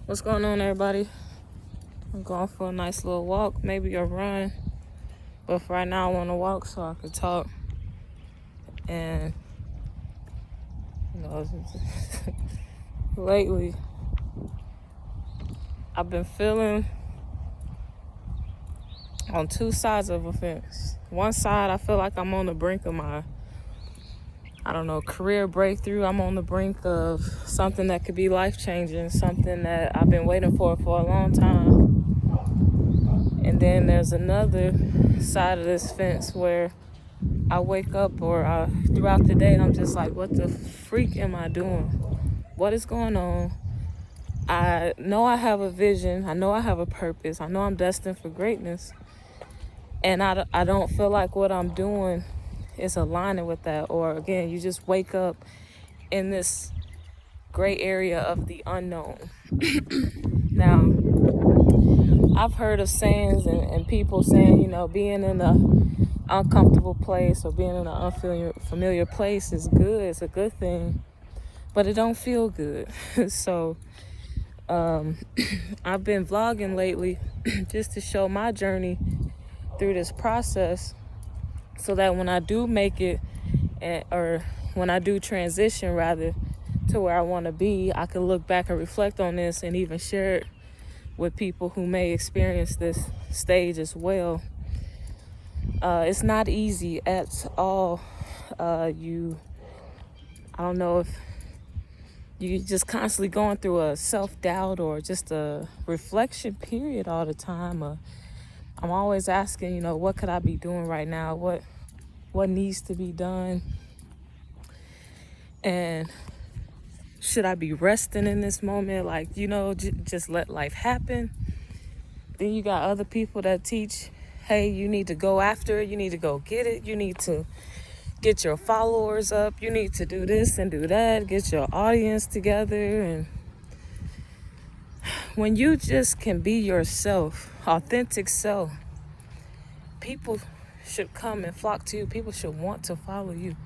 What's going on, everybody? I'm going for a nice little walk, maybe a run. But for right now, I want to walk so I can talk. And, lately, I've been feeling on two sides of a fence. One side, I feel like I'm on the brink of my, career breakthrough. I'm on the brink of something that could be life-changing, something that I've been waiting for a long time. And then there's another side of this fence where I wake up or throughout the day, I'm just like, what the freak am I doing? What is going on? I know I have a vision. I know I have a purpose. I know I'm destined for greatness. And I don't feel like what I'm doing is aligning with that. Or again, you just wake up in this gray area of the unknown. Now, I've heard of sayings and people saying, being in an uncomfortable place or being in an unfamiliar place is good. It's a good thing, but it don't feel good. So I've been vlogging lately just to show my journey through this process so that when I do make it or when I do transition rather to where I want to be, I can look back and reflect on this and even share it with people who may experience this stage as well. It's not easy at all. I don't know if you just constantly going through a self-doubt or just a reflection period all the time. I'm always asking, what could I be doing right now? What needs to be done? And should I be resting in this moment? Like, just let life happen. Then you got other people that teach, hey, you need to go after it. You need to go get it. You need to get your followers up. You need to do this and do that. Get your audience together. And when you just can be yourself, authentic self, people should come and flock to you. People should want to follow you.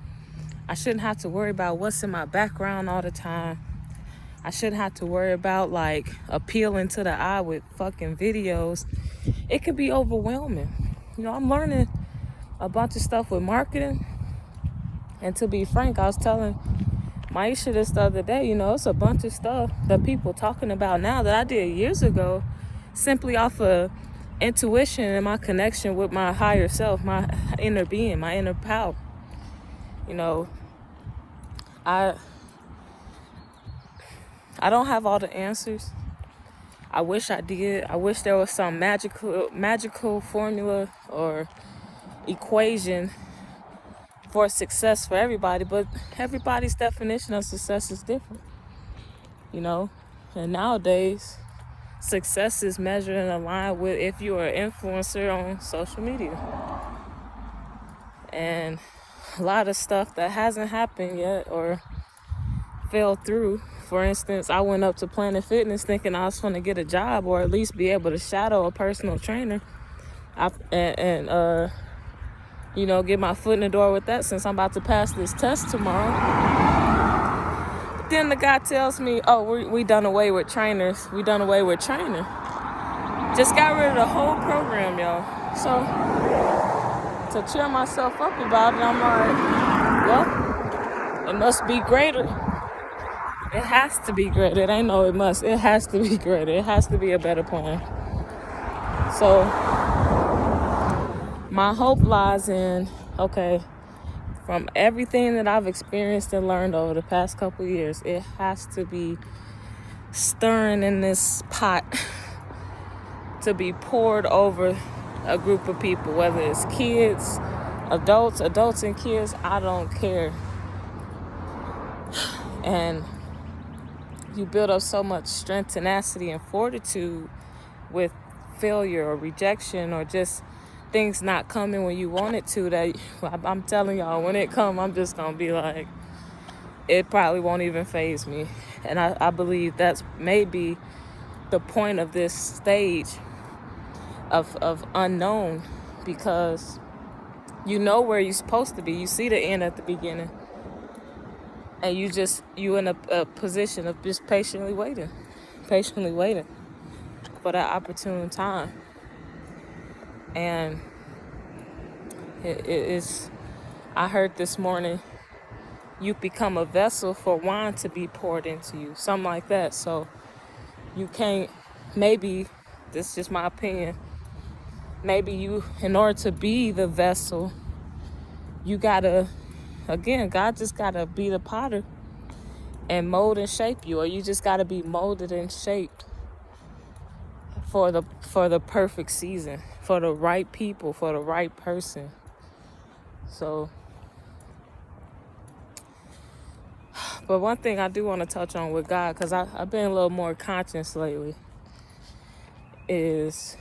I shouldn't have to worry about what's in my background all the time. I shouldn't have to worry about appealing to the eye with fucking videos. It could be overwhelming. I'm learning a bunch of stuff with marketing. And to be frank, I was telling Maisha this the other day, it's a bunch of stuff that people talking about now that I did years ago simply off of intuition and my connection with my higher self, my inner being, my inner power. I don't have all the answers. I wish I did. I wish there was some magical formula or equation for success for everybody, but everybody's definition of success is different. And nowadays, success is measured and aligned with if you are an influencer on social media. And a lot of stuff that hasn't happened yet or fell through. For instance, I went up to Planet Fitness thinking I was going to get a job or at least be able to shadow a personal trainer and get my foot in the door with that since I'm about to pass this test tomorrow. But then the guy tells me, oh, we done away with trainers. We done away with training. Just got rid of the whole program, y'all. So to cheer myself up about it, I'm like, well, it must be greater. It has to be greater. It ain't no it must. It has to be greater. It has to be a better plan. So my hope lies in, from everything that I've experienced and learned over the past couple of years, it has to be stirring in this pot to be poured over a group of people, whether it's kids, adults and kids, I don't care. And you build up so much strength, tenacity, and fortitude with failure or rejection or just things not coming when you want it to, that I'm telling y'all, when it come, I'm just gonna be like, it probably won't even faze me. And I believe that's maybe the point of this stage of unknown, because you know where you're supposed to be. You see the end at the beginning, and you in a position of just patiently waiting patiently waiting for that opportune time. And it is, I heard this morning, you become a vessel for wine to be poured into you, something like that. So you can't, maybe, this is just my opinion, maybe you, in order to be the vessel, you gotta, again, God just gotta be the potter and mold and shape you, or you just gotta be molded and shaped for the perfect season, for the right people, for the right person. So, but one thing I do want to touch on with God, because I've been a little more conscious lately, is,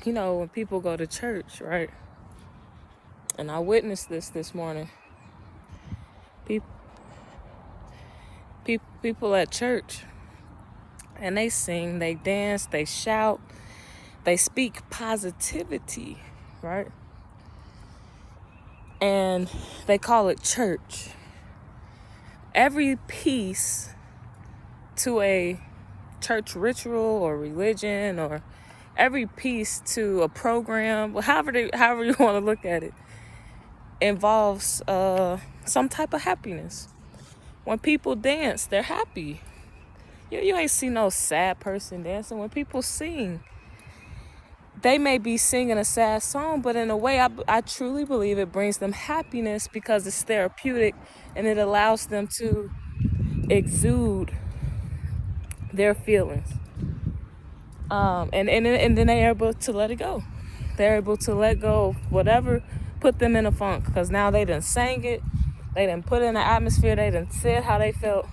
when people go to church, right? And I witnessed this morning. People at church, and they sing, they dance, they shout, they speak positivity, right? And they call it church. Every piece to a church ritual or religion, or every piece to a program, however you want to look at it, involves some type of happiness. When people dance, they're happy. You ain't see no sad person dancing. When people sing, they may be singing a sad song, but in a way, I truly believe it brings them happiness because it's therapeutic and it allows them to exude their feelings. And then they're able to let it go. They're able to let go of whatever put them in a funk, because now they done sang it, they done put in the atmosphere, they done said how they felt,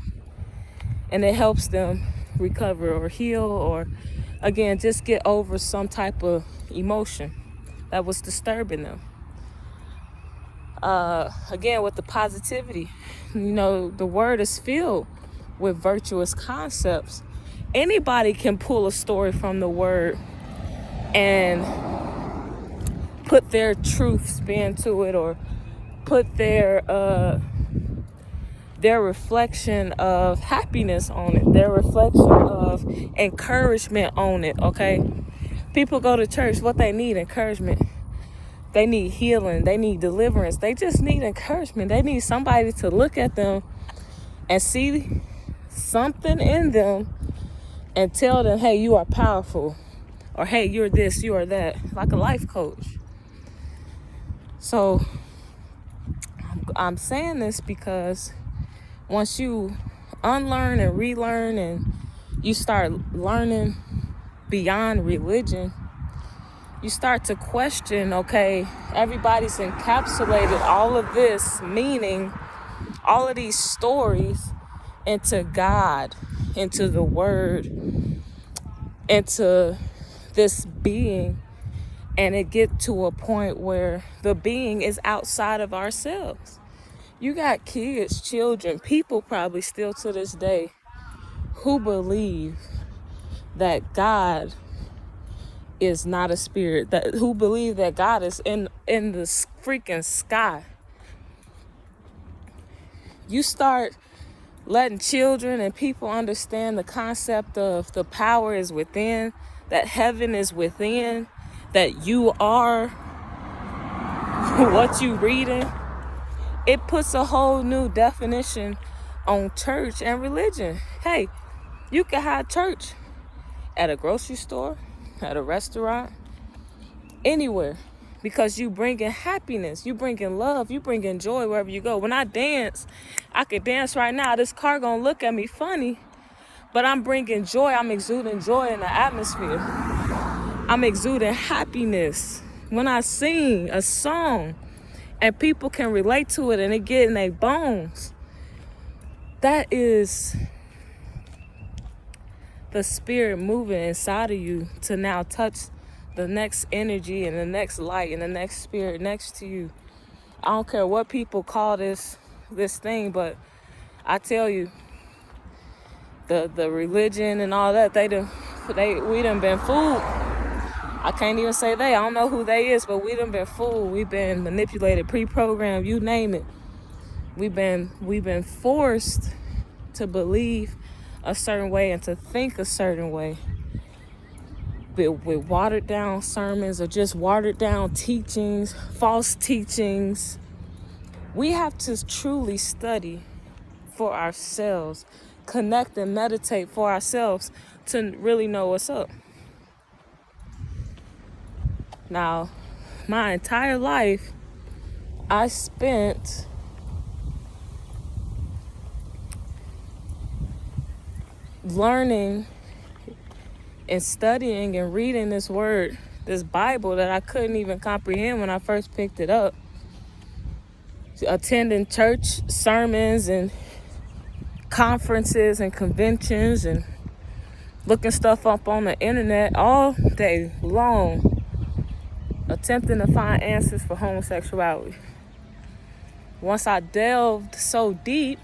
and it helps them recover or heal, or again, just get over some type of emotion that was disturbing them. Again, with the positivity, the word is filled with virtuous concepts. Anybody can pull a story from the word and put their truth spin to it, or put their reflection of happiness on it, their reflection of encouragement on it, okay? People go to church, what they need? Encouragement. They need healing. They need deliverance. They just need encouragement. They need somebody to look at them and see something in them and tell them, hey, you are powerful. Or, hey, you're this, you are that. Like a life coach. So, I'm saying this because once you unlearn and relearn and you start learning beyond religion, you start to question, okay, everybody's encapsulated all of this meaning, all of these stories into God, into the word, into this being, and it get to a point where the being is outside of ourselves. You got kids, children, people probably still to this day who believe that God is not a spirit, who believe that God is in the freaking sky. You start letting children and people understand the concept of the power is within, that heaven is within, that you are what you reading. It puts a whole new definition on church and religion. Hey, you can have church at a grocery store, at a restaurant, anywhere, because you bringing happiness, you bringing love, you bringing joy wherever you go. When I dance, I could dance right now. This car gonna look at me funny, but I'm bringing joy. I'm exuding joy in the atmosphere. I'm exuding happiness. When I sing a song and people can relate to it and it get in their bones, that is the spirit moving inside of you to now touch the next energy and the next light and the next spirit next to you. I don't care what people call this thing, but I tell you, the religion and all that, we done been fooled. I can't even say they. I don't know who they is, but we done been fooled. We've been manipulated, pre-programmed, you name it. We've been forced to believe a certain way and to think a certain way with watered down sermons or just watered down teachings, false teachings. We have to truly study for ourselves, connect and meditate for ourselves to really know what's up. Now, my entire life, I spent learning and studying and reading this word, this Bible that I couldn't even comprehend when I first picked it up. Attending church sermons and conferences and conventions and looking stuff up on the internet all day long, attempting to find answers for homosexuality. Once I delved so deep,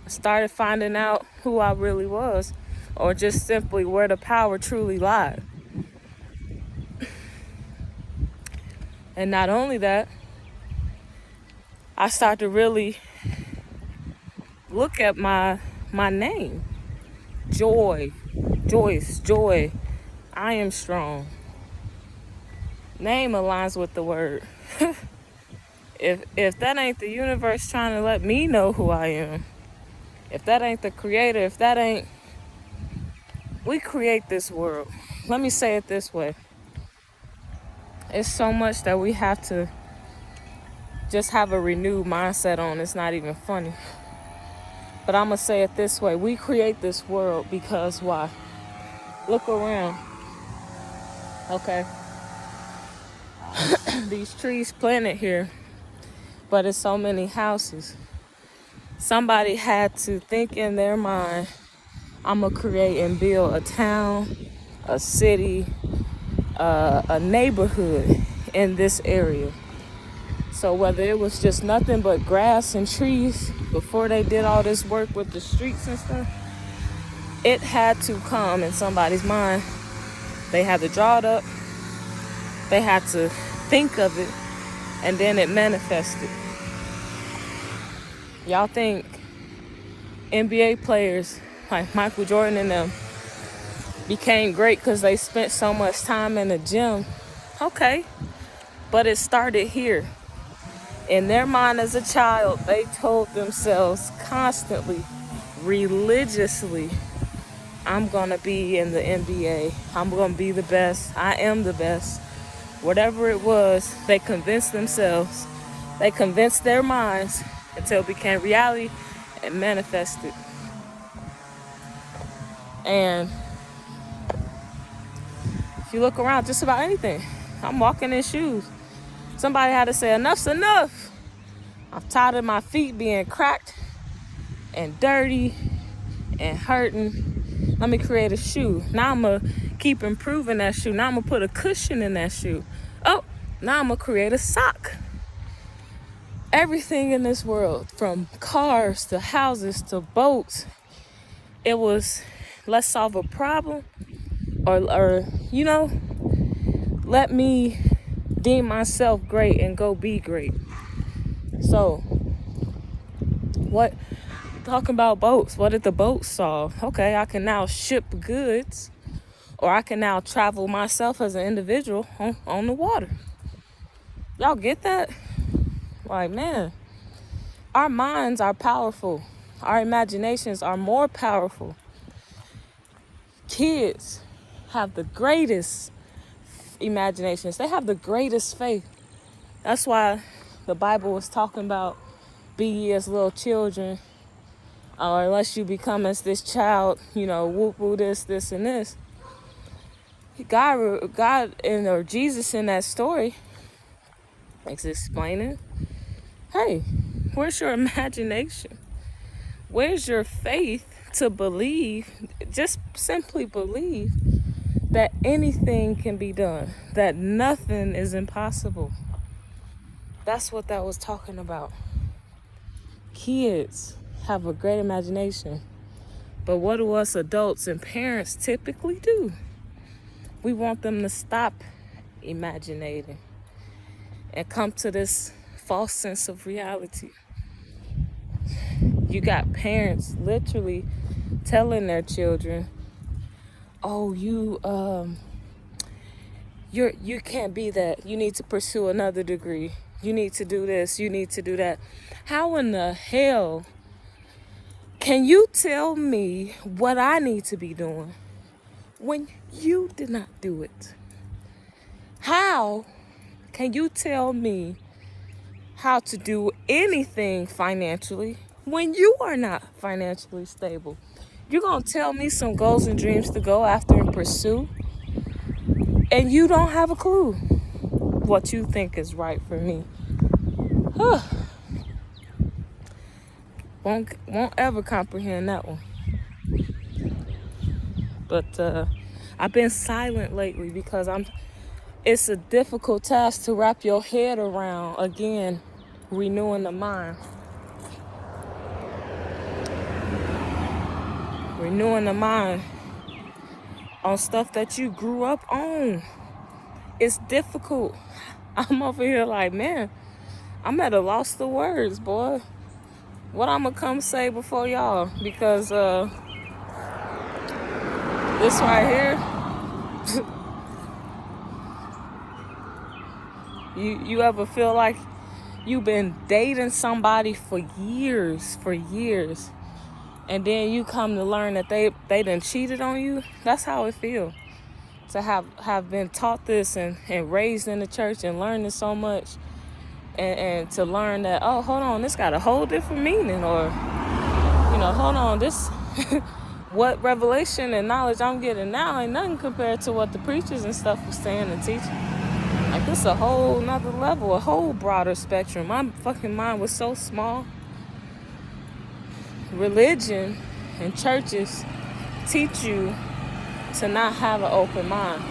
I started finding out who I really was, or just simply where the power truly lied. And not only that, I started to really look at my name. Joy, Joyce, Joy, I am strong. Name aligns with the word. If that ain't the universe trying to let me know who I am, if that ain't the creator, if that ain't, we create this world. Let me say it this way. It's so much that we have to just have a renewed mindset on. It's not even funny. But I'm going to say it this way. We create this world because why? Look around. Okay. These trees planted here, but it's so many houses. Somebody had to think in their mind, I'm going to create and build a town, a city, a neighborhood in this area. So whether it was just nothing but grass and trees before they did all this work with the streets and stuff, it had to come in somebody's mind. They had to draw it up. They had to think of it, and then it manifested. Y'all think NBA players like Michael Jordan and them became great because they spent so much time in the gym? Okay, but it started here. In their mind as a child, they told themselves constantly, religiously, I'm going to be in the NBA. I'm going to be the best. I am the best. Whatever it was, they convinced themselves. They convinced their minds until it became reality and manifested. And if you look around, just about anything. I'm walking in shoes. Somebody had to say, enough's enough. I'm tired of my feet being cracked and dirty and hurting. Let me create a shoe. Now I'm going to keep improving that shoe. Now I'm going to put a cushion in that shoe. Oh, now I'm going to create a sock. Everything in this world, from cars to houses to boats, it was, let's solve a problem or let me deem myself great and go be great. So, talking about boats, what did the boats solve? Okay, I can now ship goods, or I can now travel myself as an individual on the water. Y'all get that? Like, man, our minds are powerful. Our imaginations are more powerful. Kids have the greatest imaginations. They have the greatest faith. That's why the Bible was talking about be ye as little children, or unless you become as this child, whoop whoop this and this. God or Jesus in that story is explaining, hey, where's your imagination? Where's your faith to believe, just simply believe that anything can be done, that nothing is impossible? That's what that was talking about. Kids have a great imagination, but what do us adults and parents typically do? We want them to stop imaginating and come to this false sense of reality. You got parents literally telling their children, oh, you can't be that. You need to pursue another degree. You need to do this. You need to do that. How in the hell can you tell me what I need to be doing when you did not do it? How can you tell me how to do anything financially when you are not financially stable? You're going to tell me some goals and dreams to go after and pursue, and you don't have a clue what you think is right for me. Won't ever comprehend that one. But I've been silent lately because it's a difficult task to wrap your head around, again, renewing the mind. Renewing the mind on stuff that you grew up on. It's difficult. I'm over here like, man, I'm at a loss for words, boy. What I'm gonna come say before y'all? Because this right here, you ever feel like you've been dating somebody for years, and then you come to learn that they done cheated on you? That's how it feels. To have been taught this and raised in the church and learned this so much, and to learn that, oh, hold on, this got a whole different meaning, or, hold on, this, what revelation and knowledge I'm getting now ain't nothing compared to what the preachers and stuff was saying and teaching. Like, this a whole nother level, a whole broader spectrum. My fucking mind was so small. Religion and churches teach you to not have an open mind.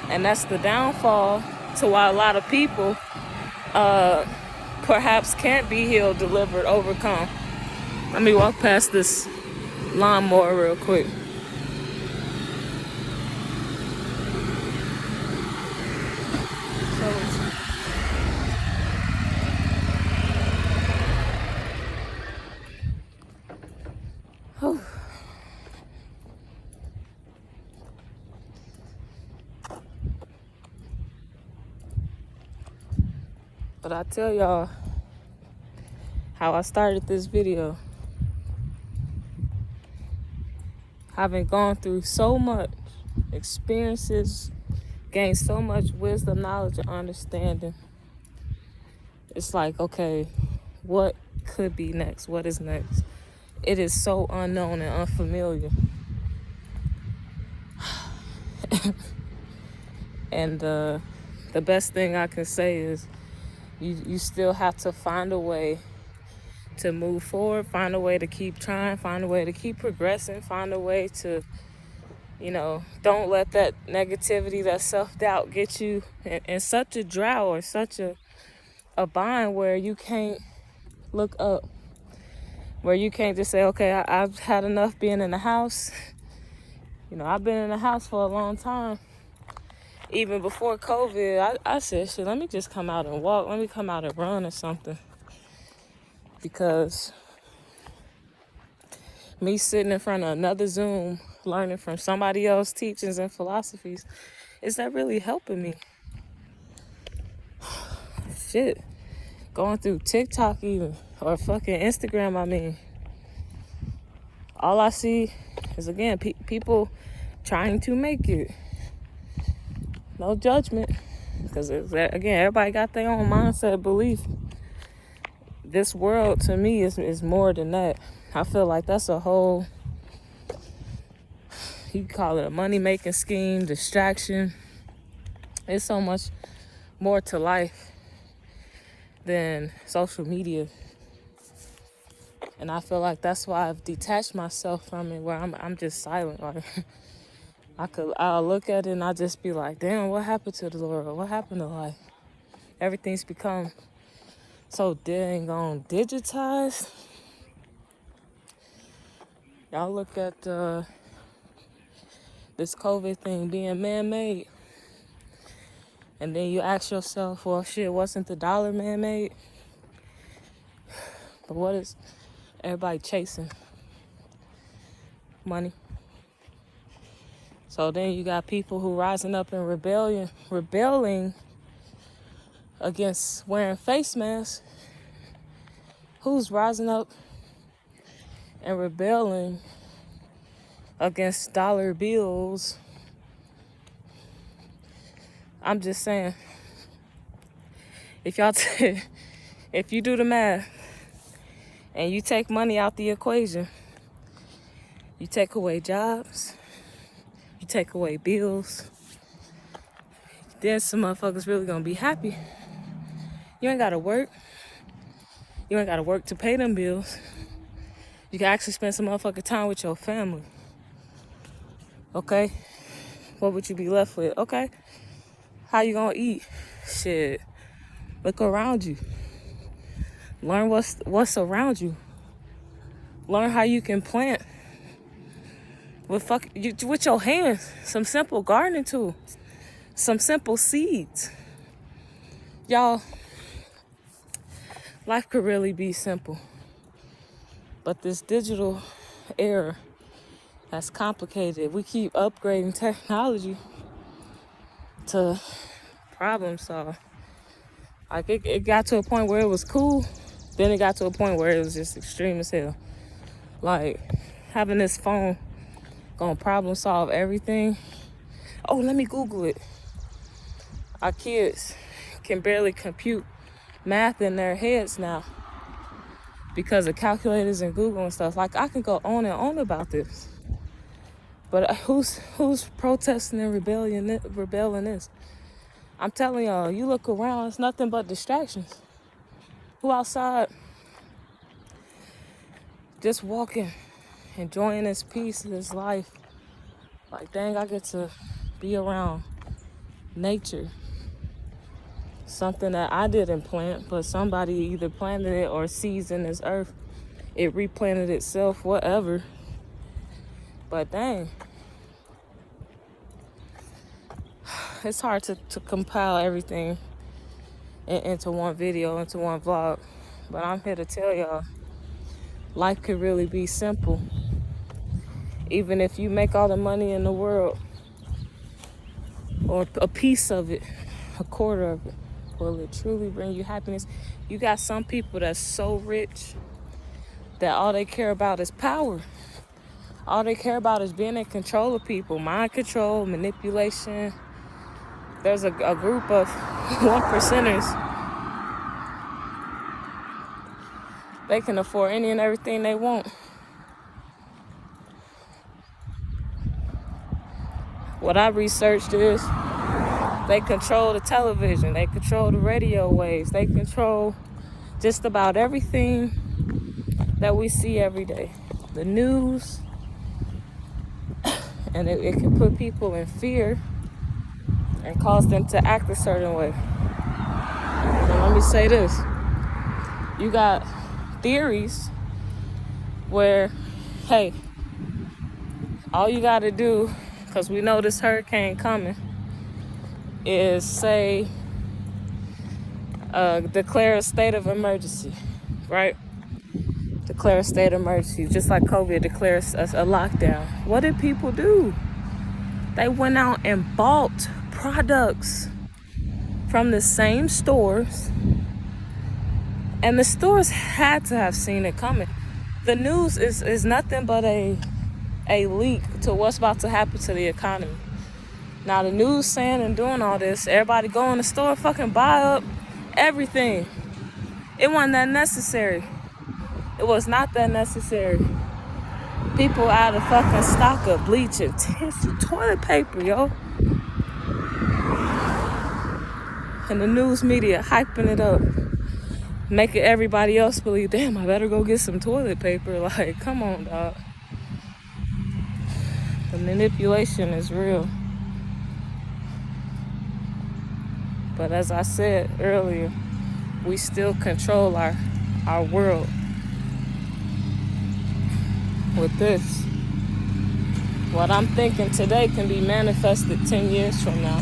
And that's the downfall to why a lot of people perhaps can't be healed, delivered, overcome. Let me walk past this lawnmower real quick. But I tell y'all how I started this video. Having gone through so much experiences, gained so much wisdom, knowledge, and understanding. It's like, okay, what could be next? What is next? It is so unknown and unfamiliar. And the best thing I can say is you still have to find a way to move forward, find a way to keep trying, find a way to keep progressing, find a way to, don't let that negativity, that self-doubt get you in such a drought or such a bind where you can't look up, where you can't just say, okay, I've had enough being in the house. I've been in the house for a long time. Even before COVID, I said, shit, let me just come out and walk. Let me come out and run or something. Because me sitting in front of another Zoom, learning from somebody else's teachings and philosophies, is that really helping me? Shit. Going through TikTok even, or fucking Instagram, all I see is, again, people trying to make it. No judgment, because again, everybody got their own mindset, belief. This world to me is more than that. I feel like that's a whole, you call it a money-making scheme, distraction. It's so much more to life than social media. And I feel like that's why I've detached myself from it, where I'm just silent. Like, I'll look at it and I'll just be like, damn, what happened to the world? What happened to life? Everything's become so dang on digitized. Y'all look at this COVID thing being man-made, and then you ask yourself, well, shit, wasn't the dollar man-made? But what is everybody chasing? money. So then you got people who rising up in rebelling against wearing face masks. Who's rising up and rebelling against dollar bills? I'm just saying, if if you do the math and you take money out the equation, you take away jobs, you take away bills, then some motherfuckers really gonna be happy. You ain't gotta work. You ain't gotta work to pay them bills. You can actually spend some motherfucking time with your family. Okay? What would you be left with? Okay? How you gonna eat? Shit. Look around you. Learn what's around you. Learn how you can plant with your hands. Some simple gardening tools. Some simple seeds. Y'all, life could really be simple. But this digital era has complicated. We keep upgrading technology to problem solve. Like it got to a point where it was cool, then it got to a point where it was just extreme as hell. Like having this phone gonna problem solve everything. Oh, let me Google it. Our kids can barely compute math in their heads now because of calculators and Google and stuff. Like I can go on and on about this. But who's protesting and rebelling this? I'm telling y'all, you look around, it's nothing but distractions. Who outside just walking, enjoying this peace, this life. Like, dang, I get to be around nature. Something that I didn't plant, but somebody either planted it or sees in this earth. It replanted itself, whatever. But dang, it's hard to compile everything into one video, into one vlog. But I'm here to tell y'all, life could really be simple. Even if you make all the money in the world, or a piece of it, a quarter of it, will it truly bring you happiness? You got some people that's so rich that all they care about is power. All they care about is being in control of people. Mind control, manipulation. There's a group of 1%ers. They can afford any and everything they want. What I researched is they control the television. They control the radio waves. They control just about everything that we see every day. The news. And it can put people in fear and cause them to act a certain way. Now, let me say this. You got theories where, hey, all you got to do, because we know this hurricane coming, is say, declare a state of emergency, right? Declare a state of emergency, just like COVID declares a lockdown. What did people do? They went out and bought products from the same stores, and the stores had to have seen it coming. The news is nothing but a leak to what's about to happen to the economy. Now the news saying and doing all this, everybody go in the store, fucking buy up everything. It wasn't that necessary. It was not that necessary. People out of fucking stock of bleach and tissue, toilet paper, yo. And the news media hyping it up, making everybody else believe, damn, I better go get some toilet paper. Like, come on, dog. The manipulation is real. But as I said earlier, we still control our world with this. What I'm thinking today can be manifested 10 years from now.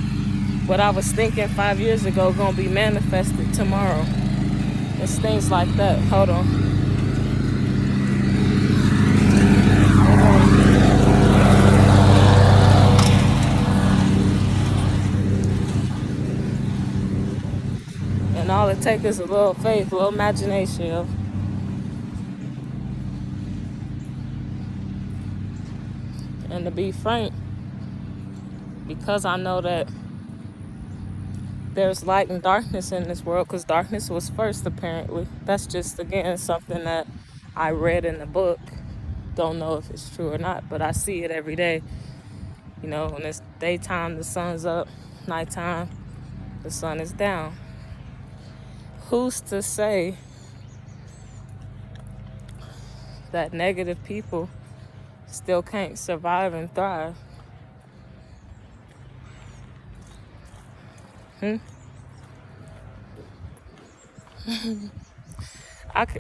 What I was thinking 5 years ago gonna be manifested tomorrow. It's things like that. Hold on. it takes is a little faith, a little imagination, yo. And to be frank, because I know that there's light and darkness in this world, because darkness was first, apparently. That's just, again, something that I read in the book. Don't know if it's true or not, but I see it every day. You know, when it's daytime, the sun's up. Nighttime, the sun is down. Who's to say that negative people still can't survive and thrive?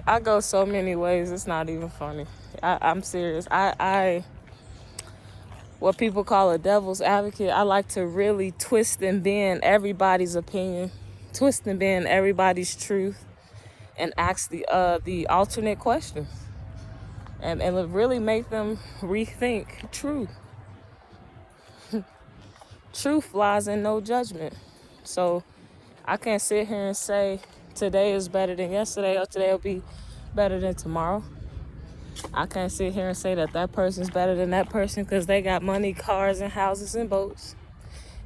I go so many ways, it's not even funny. I'm serious. I what people call a devil's advocate. I like to really twist and bend everybody's opinion, twist and bend everybody's truth, and ask the alternate questions, and really make them rethink truth. Truth lies in no judgment. So I can't sit here and say today is better than yesterday or today will be better than tomorrow. I can't sit here and say that that person's better than that person because they got money, cars, and houses, and boats,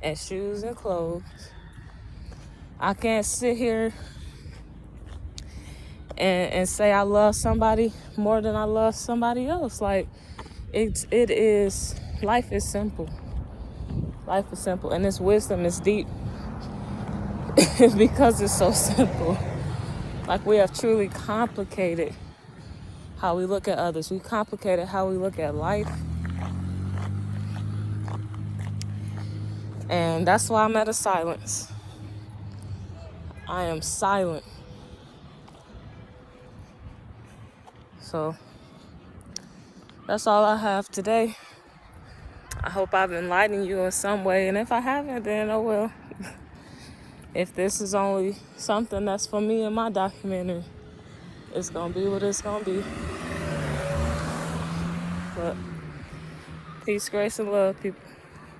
and shoes and clothes. I can't sit here and say I love somebody more than I love somebody else. Like, it is, life is simple. Life is simple, and this wisdom is deep because it's so simple. Like, we have truly complicated how we look at others. We complicated how we look at life. And that's why I'm at a silence. I am silent. So that's all I have today. I hope I've enlightened you in some way. And if I haven't, then oh well. If this is only something that's for me in my documentary, it's going to be what it's going to be. But peace, grace, and love, people.